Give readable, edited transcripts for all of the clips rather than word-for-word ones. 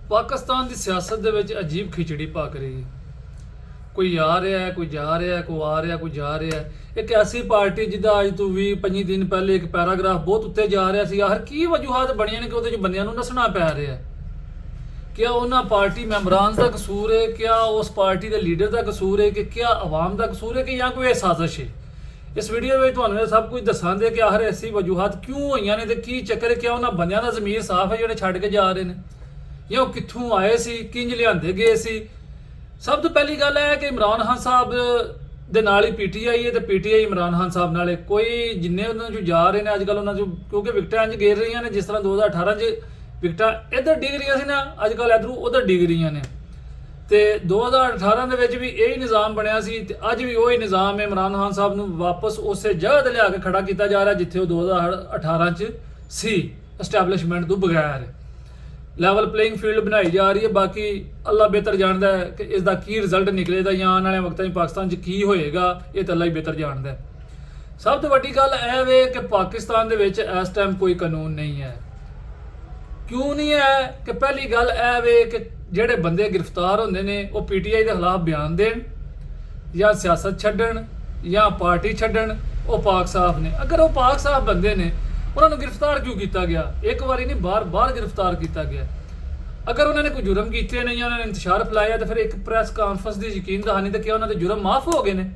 पाकिस्तान की सियासत दे विच अजीब खिचड़ी पक रही है। कोई आ रहा है, कोई जा रहा है, कोई आ रहा, कोई जा रहा है। एक ऐसी पार्टी जिदा अज तो 20-25 दिन पहले एक पैराग्राफ बहुत उत्ते जा रहा सी, आखिर की वजूहत बनिया ने कि उहदे च बंदियां नूं नसना पै रहा है। क्या उन्होंने पार्टी मैंबरान का कसूर है, क्या उस पार्टी के लीडर का कसूर है, कि क्या आवाम का कसूर है, कि या कोई साजिश है। इस वीडियो में तुहानूं सब कुछ दसांगे कि आखिर ऐसी वजूहत क्यों हुई ने, की चक्कर है, क्या उन्होंने बंदियां दा ज़मीर साफ है जिहड़े छड्ड के जा रहे हैं, या वो कित्थों आए सी, किंज लिआंदे गए सी। सब तो पहली गल है कि इमरान खान साहब दे नाल ही पीटीआई है, तो पीटीआई इमरान खान साहब नाल कोई जिन्ने उन्होंने जो जा रहे हैं अजकल उन्होंने क्योंकि विकटां इंज गिर रही ने जिस तरह 2018 च विकटां इधर डिग रही सी ना, अजकल इधरों उधर डिग रही ने। तो 2018 ਦੇ ਵਿੱਚ ਵੀ ਇਹੀ ਨਿਜ਼ਾਮ ਬਣਿਆ ਸੀ ਤੇ ਅੱਜ ਵੀ ਉਹੀ ਨਿਜ਼ਾਮ ਹੈ। ਇਮਰਾਨ ਖਾਨ ਸਾਹਿਬ ਨੂੰ ਵਾਪਸ ਉਸੇ ਜਗ੍ਹਾ ਤੇ ਲਿਆ ਕੇ ਖੜਾ ਕੀਤਾ ਜਾ ਰਿਹਾ ਜਿੱਥੇ ਉਹ 2018 ਚ ਸੀ, ਐਸਟੈਬਲਿਸ਼ਮੈਂਟ ਤੋਂ ਬਗੈਰ। ਲੈਵਲ ਪਲੇਇੰਗ ਫੀਲਡ ਬਣਾਈ ਜਾ ਰਹੀ ਹੈ। ਬਾਕੀ ਅੱਲਾ ਬਿਹਤਰ ਜਾਣਦਾ ਹੈ ਕਿ ਇਸ ਦਾ ਕੀ ਰਿਜ਼ਲਟ ਨਿਕਲੇਗਾ ਜਾਂ ਆਉਣ ਵਾਲੇ ਵਕਤਾਂ 'ਚ ਪਾਕਿਸਤਾਨ 'ਚ ਕੀ ਹੋਏਗਾ, ਇਹ ਤਾਂ ਅੱਲਾ ਹੀ ਬਿਹਤਰ ਜਾਣਦਾ ਹੈ। ਸਭ ਤੋਂ ਵੱਡੀ ਗੱਲ ਇਹ ਵੇ ਕਿ ਪਾਕਿਸਤਾਨ ਦੇ ਵਿੱਚ ਇਸ ਟਾਈਮ ਕੋਈ ਕਾਨੂੰਨ ਨਹੀਂ ਹੈ। क्यों नहीं है कि पहली गल है वे कि जेडे बंदे गिरफ्तार होंदे ने वो पीटीआई के खिलाफ बयान देन या सियासत छड्डण या पार्टी छड्डण, वो पाक साफ ने। अगर वो पाक साफ बंदे ने उन्होंने गिरफ्तार क्यों किया गया? एक बारी नहीं बार बार गिरफ्तार किया गया। अगर उन्होंने कोई जुर्म किए नहीं या उन्होंने इंतशार फैलाया तो फिर एक प्रेस कॉन्फ्रेंस की यकीन दहानी तो क्या उन्होंने जुर्म माफ हो गए ने?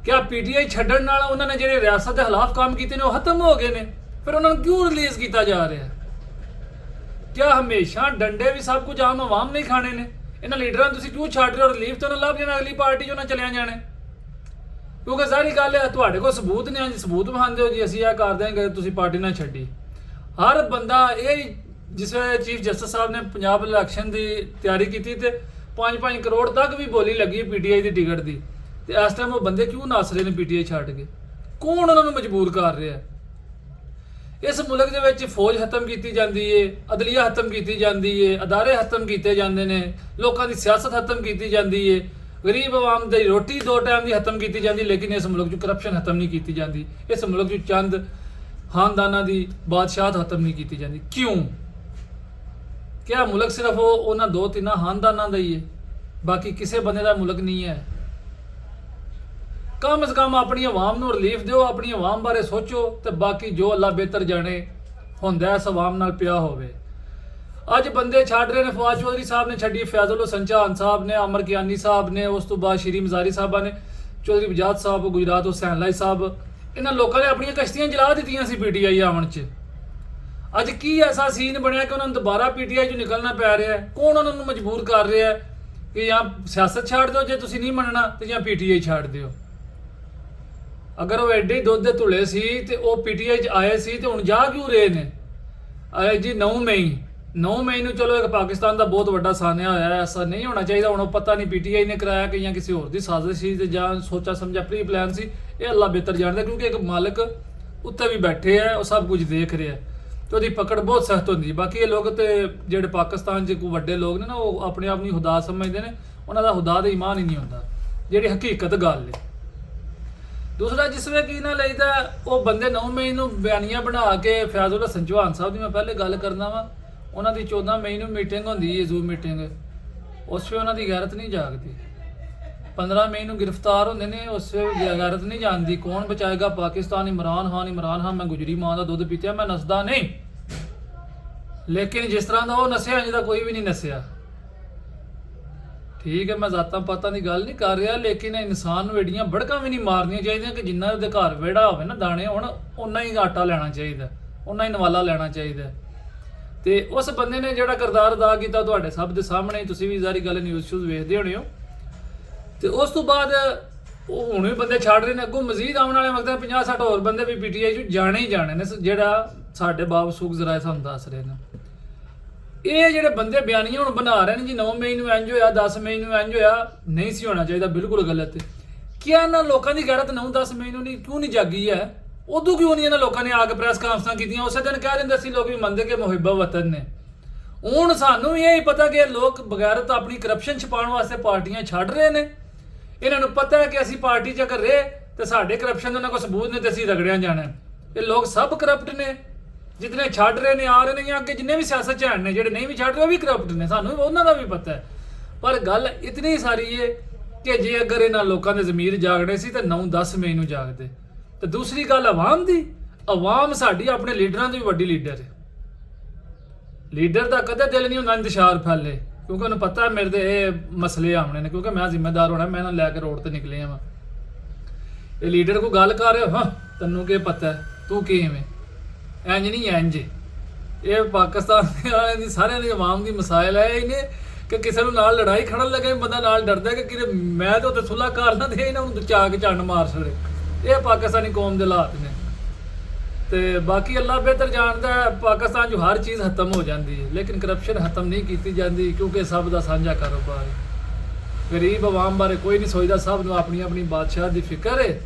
क्या पीटीआई छड्डण नाल उन्होंने जो रियासत के खिलाफ काम किए वो खत्म हो गए ने? फिर उन्होंने क्यों रिलीज़ किया जा रहा है? क्या हमेशा डंडे भी सब कुछ आम आवाम नहीं खाने ने? इन्होंने लीडर क्यों छड़ रहे हो? रिलीफ तो लभ जाना, अगली पार्टी चो ना चलिया जाने। क्योंकि सारी गल है तुहाडे कोल सबूत ने, सबूत विखांदे हो जी असीं यह कर देंगे, तुसीं पार्टी ना छड्डी। हर बंदा ये जिस वे चीफ जस्टिस साहब ने पंजाब इलैक्शन की तैयारी की तो 5-5 करोड़ तक भी बोली लगी पीटीआई की टिकट की, तो इस टाइम वो बंदे क्यों नस रहे हैं पीटीआई छड्ड के? कौन उन्होंने मजबूर कर रहा है? इस मुल्क के विच फौज खत्म की जाती है, अदलिया खत्म की जाती है, अदारे खत्म किए जाते हैं, लोगों की सियासत खत्म की जाती है, गरीब आवाम की रोटी 2 टाइम की खत्म की जाती, लेकिन इस मुल्क च करप्शन खत्म नहीं की जाती। इस मुल्क च चंद खानदाना की बादशाह खत्म नहीं की जाती। क्यों? क्या मुल्क सिर्फ वो उन्होंने 2-3 खानदाना का ही है, बाकी किसी बंदे का मुल्क नहीं है? कम से कम अपनी आवाम को रिलीफ दो, अपनी आवाम बारे सोचो, तो बाकी जो अल्लाह बेहतर जाने होंदा इस आवाम नाल पिया होवे। अज बंदे छड़ रहे ने, फवाद चौधरी साहब ने छड्डी, फैजल हुसैन चौहान साहब ने, अमर कियानी साहब ने, उस तो बाद श्री मजारी साहबा ने, चौधरी बजाज साहब, गुजरात हुसैन लाई साहब, इन्होंने लोगों ने अपन कश्तियां जला दी सी पीटीआई आवन च। अज की ऐसा सीन बनया कि उन्होंने दोबारा पीटीआई चो निकलना पै रहा है? कौन उन्होंने मजबूर कर रहा है कि या सियासत छाड़ दो, जे तुसीं नहीं मनना तो या पीटीआई छाड़ दो। अगर वो एडे दुध के धुले सी तो वो पीटीआई आए सी तो हुण जा क्यों रहे ने? आए जी 9 मई नूं चलो एक पाकिस्तान का बहुत बड़ा सानिया होया, ऐसा नहीं होना चाहिए। हुण पता नहीं पीटीआई ने कराया कि या किसी होर दी साजिश सी ते जां सोचा समझा प्री प्लान सी, ये अल्लाह बेहतर जानदा, क्योंकि एक मालिक उत्ते भी बैठे है और सब कुछ देख रहे हैं, तो उसकी पकड़ बहुत सख्त होंदी। बाकी ये लोग तो जिहड़े पाकिस्तान च कोई वड्डे लोग ने ना, वो अपने आप नूं खुदा समझते हैं, उन्हां दा खुदा दा ईमान ही नहीं होंदा, जिहड़ी हकीकत गल है। दूसरा जिसमें की ना लगता वो बंदे 9 मई को बयानिया बना के फैजल हसन चौहान साहब की मैं पहले गल करना वा, उन्होंने 14 मई को मीटिंग होंदी है, जूम मीटिंग, उस पर उन्होंने गैरत नहीं जागती। 15 मई को गिरफ्तार होंगे ने, उस पर गैरत नहीं जानती। कौन बचाएगा पाकिस्तान? इमरान खान मैं गुजरी माँ का दुध पीता, मैं नसदा नहीं, लेकिन जिस तरह का वो नसिया इंज दा कोई भी नहीं नसिया। ठीक है, मैं जाता पता की गल नहीं कर रहा, लेकिन इंसान को एडियां बड़का भी नहीं मारनिया चाहिए कि जिन्ना दे घर वेड़ा हो ना दाने हो उन्ना ही आटा लेना चाहिए, उन्ना ही नवाला लेना चाहिए। तो उस बंदे ने जोड़ा किरदार अदा किया तुहाडे सब के सामने, तुसीं भी सारी गल न्यूज़ शूज़ वेखदे होने हो। तो उस तो बाद हुण भी बंदे छड़ रहे हैं, अगों मजीद आने वाले वक्त 50-60 होर बंदे भी पीटीआई चो जाने ही जाने ने, जिहड़ा साडे बाब सूख जराए सानूं दस रहे हैं। ये ਜਿਹੜੇ बंदे बयानियां हुण बना रहे हैं जी 9 मई ਨੂੰ इंज होया, 10 मई ਨੂੰ इंज होया, नहीं सी होना चाहिए, बिल्कुल गलत है। क्या इन्हां लोगों की गैरत 9-10 मई ਨੂੰ क्यों नहीं जागी है? उदों क्यों नहीं इन्हां लोगों ने आके प्रेस कॉन्फ्रेंस कीतियां? उस दिन कह दिंदे सी लोग भी मनदे कि मुहिब्बत वतन ने। हुण सानूं भी यही पता कि लोग बगैरत अपनी करप्शन छुपाउण वास्ते पार्टियां छड्ड रहे ने। इन्हां नूं पता है कि असीं पार्टी च अगर रहे तो साडे करप्शन दे उन्हां कोल सबूत ने ते असीं रगड़िया जाना। ये लोग सब करप्ट ने, ਜਿਤਨੇ ਛੱਡ ਰਹੇ ਨੇ ਆ ਰਹੇ ਨੇ ਜਾਂ ਅੱਗੇ ਜਿੰਨੇ ਵੀ ਸਿਆਸਤ 'ਚ ਹਨ ਨੇ, ਜਿਹੜੇ ਨਹੀਂ ਵੀ ਛੱਡ ਰਹੇ ਉਹ ਵੀ ਕਰਪਟ ਨੇ, ਸਾਨੂੰ ਉਹਨਾਂ ਦਾ ਵੀ ਪਤਾ ਹੈ। ਪਰ ਗੱਲ ਇਤਨੀ ਸਾਰੀ ਹੈ ਕਿ ਜੇ ਅਗਰ ਇਹਨਾਂ ਲੋਕਾਂ ਦੇ ਜ਼ਮੀਰ ਜਾਗਣੇ ਸੀ ਤਾਂ 9-10 ਮਈ ਨੂੰ ਜਾਗਦੇ। ਤੇ ਦੂਸਰੀ ਗੱਲ ਆਵਾਮ ਦੀ, ਆਵਾਮ ਸਾਡੀ ਆਪਣੇ ਲੀਡਰਾਂ ਤੋਂ ਵੀ ਵੱਡੀ ਲੀਡਰ ਹੈ। ਲੀਡਰ ਦਾ ਕਦੇ ਦਿਲ ਨਹੀਂ ਹੁੰਦਾ ਇੰਤਸ਼ਾਰ ਫੈਲੇ, ਕਿਉਂਕਿ ਉਹਨੂੰ ਪਤਾ ਮੇਰੇ ਤੇ ਇਹ ਮਸਲੇ ਆਉਣੇ ਨੇ, ਕਿਉਂਕਿ ਮੈਂ ਜ਼ਿੰਮੇਦਾਰ ਹੋਣਾ, ਮੈਂ ਇਹਨਾਂ ਲੈ ਕੇ ਰੋਡ ਤੇ ਨਿਕਲੇ ਆ। ਇਹ ਲੀਡਰ ਕੋਈ ਗੱਲ ਕਰ ਰਿਹਾ, ਹਾਂ ਤੈਨੂੰ ਕੀ ਪਤਾ, ਤੂੰ ਕਿਵੇਂ, ਇੰਜ ਨਹੀਂ ਇੰਜ। ਇਹ ਪਾਕਿਸਤਾਨ ਵਾਲਿਆਂ ਦੀ ਸਾਰਿਆਂ ਦੀ ਆਵਾਮ ਦੀ ਮਸਾਇਲ ਹੈ ਇਹਨੇ ਕਿ ਕਿਸੇ ਨੂੰ ਨਾਲ ਲੜਾਈ ਖੜਨ ਲੱਗੇ ਬੰਦਾ ਨਾਲ ਡਰਦਾ ਕਿ ਕਿਤੇ ਮੈਂ ਤਾਂ ਉੱਥੇ ਸੁਲ੍ਹਾ ਕਰ ਨਾ ਦੇ, ਇਹਨਾਂ ਨੂੰ ਚਾ ਕੇ ਚੰਡ ਮਾਰ ਛੜੇ। ਇਹ ਪਾਕਿਸਤਾਨੀ ਕੌਮ ਦੇ ਹਾਲਾਤ ਨੇ। ਤੇ ਬਾਕੀ ਅੱਲਾ ਬਿਹਤਰ ਜਾਣਦਾ ਹੈ, ਪਾਕਿਸਤਾਨ 'ਚ ਹਰ ਚੀਜ਼ ਖਤਮ ਹੋ ਜਾਂਦੀ ਹੈ, ਲੇਕਿਨ ਕਰਪਸ਼ਨ ਖਤਮ ਨਹੀਂ ਕੀਤੀ ਜਾਂਦੀ, ਕਿਉਂਕਿ ਸਭ ਦਾ ਸਾਂਝਾ ਕਾਰੋਬਾਰ ਹੈ। ਗਰੀਬ ਆਵਾਮ ਬਾਰੇ ਕੋਈ ਨਹੀਂ ਸੋਚਦਾ, ਸਭ ਨੂੰ ਆਪਣੀ ਆਪਣੀ ਬਾਦਸ਼ਾਹ ਦੀ ਫਿਕਰ ਹੈ।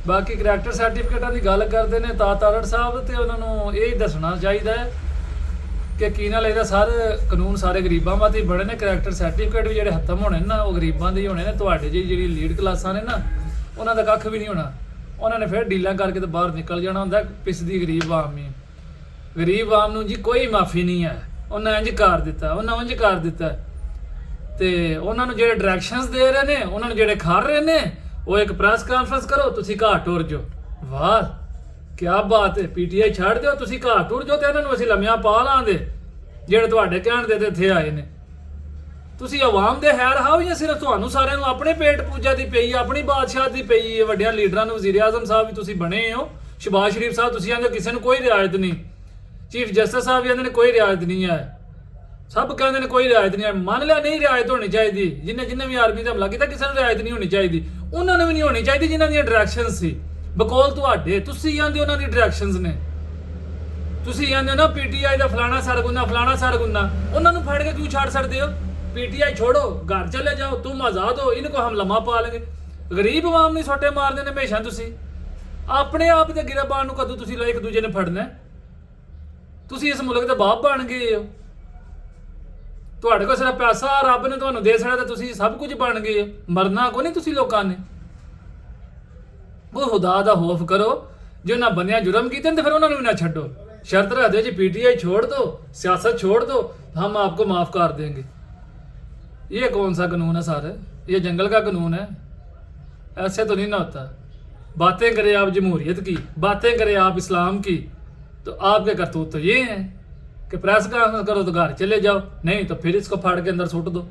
ਬਾਕੀ ਕਰੈਕਟਰ ਸਰਟੀਫਿਕੇਟਾਂ ਦੀ ਗੱਲ ਕਰਦੇ ਨੇ ਤਾਰੜ ਸਾਹਿਬ, ਤੇ ਉਹਨਾਂ ਨੂੰ ਇਹ ਦੱਸਣਾ ਚਾਹੀਦਾ ਹੈ ਕਿ ਕੀ ਨਾਲ ਇਹਦਾ ਸਾਰੇ ਕਾਨੂੰਨ ਸਾਰੇ ਗਰੀਬਾਂ ਵਾਸਤੇ ਬਣੇ ਨੇ। ਕਰੈਕਟਰ ਸਰਟੀਫਿਕੇਟ ਵੀ ਜਿਹੜੇ ਖਤਮ ਹੋਣੇ ਨਾ ਉਹ ਗਰੀਬਾਂ ਦੇ ਹੀ ਹੋਣੇ ਨੇ। ਤੁਹਾਡੇ ਜਿਹੜੀ ਲੀਡ ਕਲਾਸਾਂ ਨੇ ਨਾ ਉਹਨਾਂ ਦਾ ਕੱਖ ਵੀ ਨਹੀਂ ਹੋਣਾ, ਉਹਨਾਂ ਨੇ ਫਿਰ ਡੀਲਾਂ ਕਰਕੇ ਤੇ ਬਾਹਰ ਨਿਕਲ ਜਾਣਾ ਹੁੰਦਾ। ਪਿਸਦੀ ਗਰੀਬ ਆਵਾਮ ਹੀ, ਗਰੀਬ ਆਵਾਮ ਨੂੰ ਜੀ ਕੋਈ ਮਾਫੀ ਨਹੀਂ ਹੈ। ਉਹਨਾਂ ਇੰਜ ਕਰ ਦਿੱਤਾ, ਉਹਨਾਂ ਉਂਝ ਕਰ ਦਿੱਤਾ, ਤੇ ਉਹਨਾਂ ਨੂੰ ਜਿਹੜੇ ਡਾਇਰੈਕਸ਼ਨਸ ਦੇ ਰਹੇ ਨੇ, ਉਹਨਾਂ ਨੂੰ ਜਿਹੜੇ ਖਾ ਰਹੇ ਨੇ, ਉਹ ਇੱਕ ਪ੍ਰੈਸ ਕਾਨਫਰੰਸ ਕਰੋ, ਤੁਸੀਂ ਘਰ ਟੁਰ ਜਾਓ। ਵਾਹ ਕਿਆ ਬਾਤ ਹੈ, ਪੀਟੀਆਈ ਛੱਡ ਦਿਓ, ਤੁਸੀਂ ਘਰ ਟੁਰ ਜਾਓ, ਤੇ ਇਹਨਾਂ ਨੂੰ ਅਸੀਂ ਲੰਮਿਆਂ ਪਾ ਲਾਂਦੇ ਜਿਹੜੇ ਤੁਹਾਡੇ ਕਹਿਣ ਦੇ ਤੇ ਇੱਥੇ ਆਏ ਨੇ। ਤੁਸੀਂ ਆਵਾਮ ਦੇ ਹੈਰ ਹਾਓ ਜਾਂ ਸਿਰਫ ਤੁਹਾਨੂੰ ਸਾਰਿਆਂ ਨੂੰ ਆਪਣੇ ਪੇਟ ਪੂਜਾ ਦੀ ਪਈ, ਆਪਣੀ ਬਾਦਸ਼ਾਹ ਦੀ ਪਈ ਹੈ? ਵੱਡਿਆਂ ਲੀਡਰਾਂ ਨੂੰ, ਵਜ਼ੀਰ ਆਜ਼ਮ ਸਾਹਿਬ ਵੀ ਤੁਸੀਂ ਬਣੇ ਹੋ, ਸ਼ਬਾਜ਼ ਸ਼ਰੀਫ ਸਾਹਿਬ ਤੁਸੀਂ ਆਂਦੇ ਕਿਸੇ ਨੂੰ ਕੋਈ ਰਿਆਇਤ ਨਹੀਂ, ਚੀਫ ਜਸਟਿਸ ਸਾਹਿਬ ਵੀ ਆਂਦੇ ਨੇ ਕੋਈ ਰਿਆਇਤ ਨਹੀਂ ਹੈ, ਸਭ ਕਹਿੰਦੇ ਨੇ ਕੋਈ ਰਿਆਇਤ ਨਹੀਂ ਹੈ। ਮੰਨ ਲਿਆ ਨਹੀਂ ਰਿਆਇਤ ਹੋਣੀ ਚਾਹੀਦੀ, ਜਿੰਨੇ ਵੀ ਆਰਮੀ ਤੇ ਹਮਲਾ ਕੀਤਾ ਕਿਸੇ ਨੂੰ ਰਿਆਇਤ ਨਹੀਂ ਹੋਣੀ ਚਾਹੀਦੀ, ਉਹਨਾਂ ਨੂੰ ਵੀ ਨਹੀਂ ਹੋਣੀ ਚਾਹੀਦੀ ਜਿਨ੍ਹਾਂ ਦੀਆਂ ਡਾਇਰੈਕਸ਼ਨ ਸੀ ਬਕੌਲ ਤੁਹਾਡੇ। ਤੁਸੀਂ ਆਂਦੇ ਉਹਨਾਂ ਦੀ ਡਾਇਰੈਕਸ਼ਨਸ ਨੇ, ਤੁਸੀਂ ਆਂਦੇ ਨਾ ਪੀਟੀਆਈ ਦਾ ਫਲਾਣਾ ਸਰਗੁਨਾ ਫਲਾਣਾ ਸਰਗੁਨਾ, ਉਹਨਾਂ ਨੂੰ ਫੜ ਕੇ ਕਿਉਂ ਛੱਡ ਸਕਦੇ ਹੋ? पीटीआई छोड़ो, घर चले जाओ, तुम आजाद हो, इनको हम लम्हा पा लेंगे। गरीब आवाम नहीं सोटे मारने ने हमेशा। तुसी अपने आप के गिरबान नूं कदों तुसी एक दूजे ने फड़ना? तुसी इस मुल्क के बाप बन गए हो, तुहाडे कोल सिर्फ पैसा रब ने तुहानूं दे छड़िया ते तुसी सब कुछ बन गए हो। मरना को नहीं तुसी लोकां ने। वो खुदा दा खौफ करो, जो ना बनिया जुर्म कीते ते फिर उन्हां नूं भी ना छड्डो। शर्त रख दो जी पीटीआई छोड़ दो, सियासत छोड़ दो, हम आपको माफ कर देंगे। ये कौन सा कानून है सर? ये जंगल का कानून है? ऐसे तो नहीं ना होता। बातें करें आप जमहूरियत की, बातें करें आप इस्लाम की, तो आपके करतूत तो ये हैं कि प्रेस कॉन्फ्रेंस करो तो घर चले जाओ, नहीं तो फिर इसको फाड़ के अंदर सुट दो।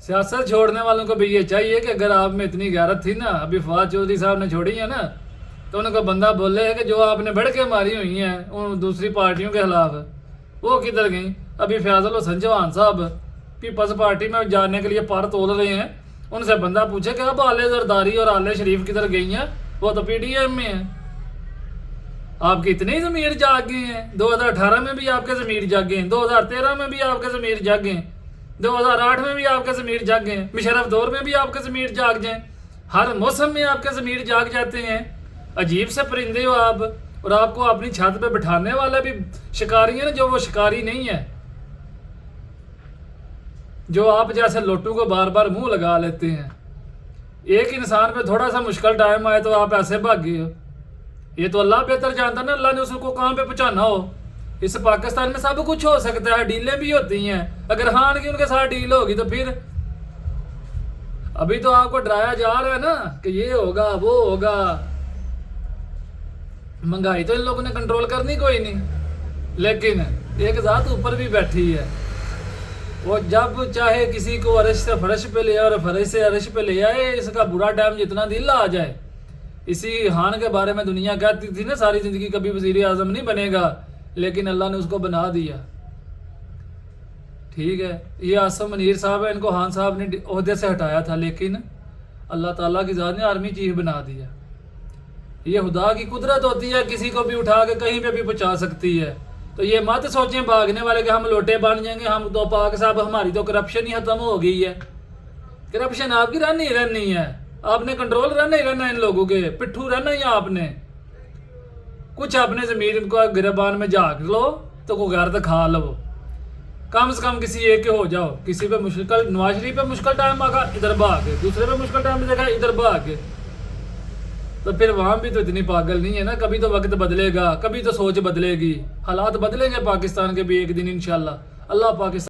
सियासत छोड़ने वालों को भी ये चाहिए कि अगर आप में इतनी गैरत थी ना, अभी फवाद चौधरी साहब ने छोड़ी है ना, तो उनको बंदा बोले कि जो आपने बढ़ के मारी हुई हैं उन दूसरी पार्टियों के खिलाफ, वो किधर गई? अभी फैजल हसन चौहान साहब पीपल्स पार्टी में जाने के लिए पर तोल रहे हैं, उनसे बंदा पूछे कि अब आले जरदारी और आले शरीफ किधर गई हैं? वो तो पीडीएम में है। आपकी इतनी ज़मीर जाग गए हैं। 2018 में भी आपके ज़मीर जागे हैं, 2013 में भी आपके ज़मीर जागे हैं, 2008 में भी आपके ज़मीर जागे हैं, मुशर्रफ दौर में भी आपके ज़मीर जाग जाएं, हर मौसम में आपके ज़मीर जाग जाते हैं। अजीब से परिंदे हो आप, और आपको अपनी छत पे बिठाने वाला भी शिकारी है ना, जो वो शिकारी नहीं है, जो आप जैसे लोटू को बार बार मुंह लगा लेते हैं। एक इंसान पे थोड़ा सा मुश्किल टाइम आए तो आप ऐसे भागे हो। ये तो अल्लाह बेहतर जानता ना, अल्लाह ने उसको कहाँ पे पहुंचाना हो। इस पाकिस्तान में सब कुछ हो सकता है, डीलें भी होती हैं। अगर खान की उनके साथ डील होगी तो फिर अभी तो आपको डराया जा रहा है ना कि ये होगा वो होगा। महंगाई तो इन लोगों ने कंट्रोल करनी कोई नहीं, लेकिन एक जात ऊपर भी बैठी है, वो जब चाहे किसी को अरश से फरश पे ले और फरश से अरश पे ले आए। इसका बुरा टाइम जितना दिल आ जाए। इसी खान के बारे में दुनिया कहती थी ना सारी ज़िंदगी कभी वज़ीर आज़म नहीं बनेगा, लेकिन अल्लाह ने उसको बना दिया। ठीक है, ये आसम मनीर साहब है, इनको खान साहब ने ओहदे से हटाया था, लेकिन अल्लाह ताला की ज़ात ने आर्मी चीफ बना दिया। ये खुदा की कुदरत होती है, किसी को भी उठा के कहीं पे भी पहुँचा सकती है। तो ये मत सोचें भागने वाले कि हम लोटे बन जाएंगे, हम तो पाक साहब हमारी तो करप्शन ही खत्म हो गई है। करप्शन आपकी रहनी है, आपने कंट्रोल रहना ही रहना, इन लोगों के पिट्ठू रहना ही आपने। कुछ अपने ज़मीर को गिरबान में झाँक लो तो को गैरत खा लो, कम से कम किसी एक के हो जाओ। किसी पे मुश्किल, नवाज शरीफ पे मुश्किल टाइम आगा इधर भाग, दूसरे पे मुश्किल टाइम देखा इधर भाग। तो फिर वहां भी तो इतनी पागल नहीं है ना। कभी तो वक्त बदलेगा, कभी तो सोच बदलेगी, हालात बदलेंगे पाकिस्तान के भी एक दिन इंशाल्लाह। अल्लाह पाकिस्तान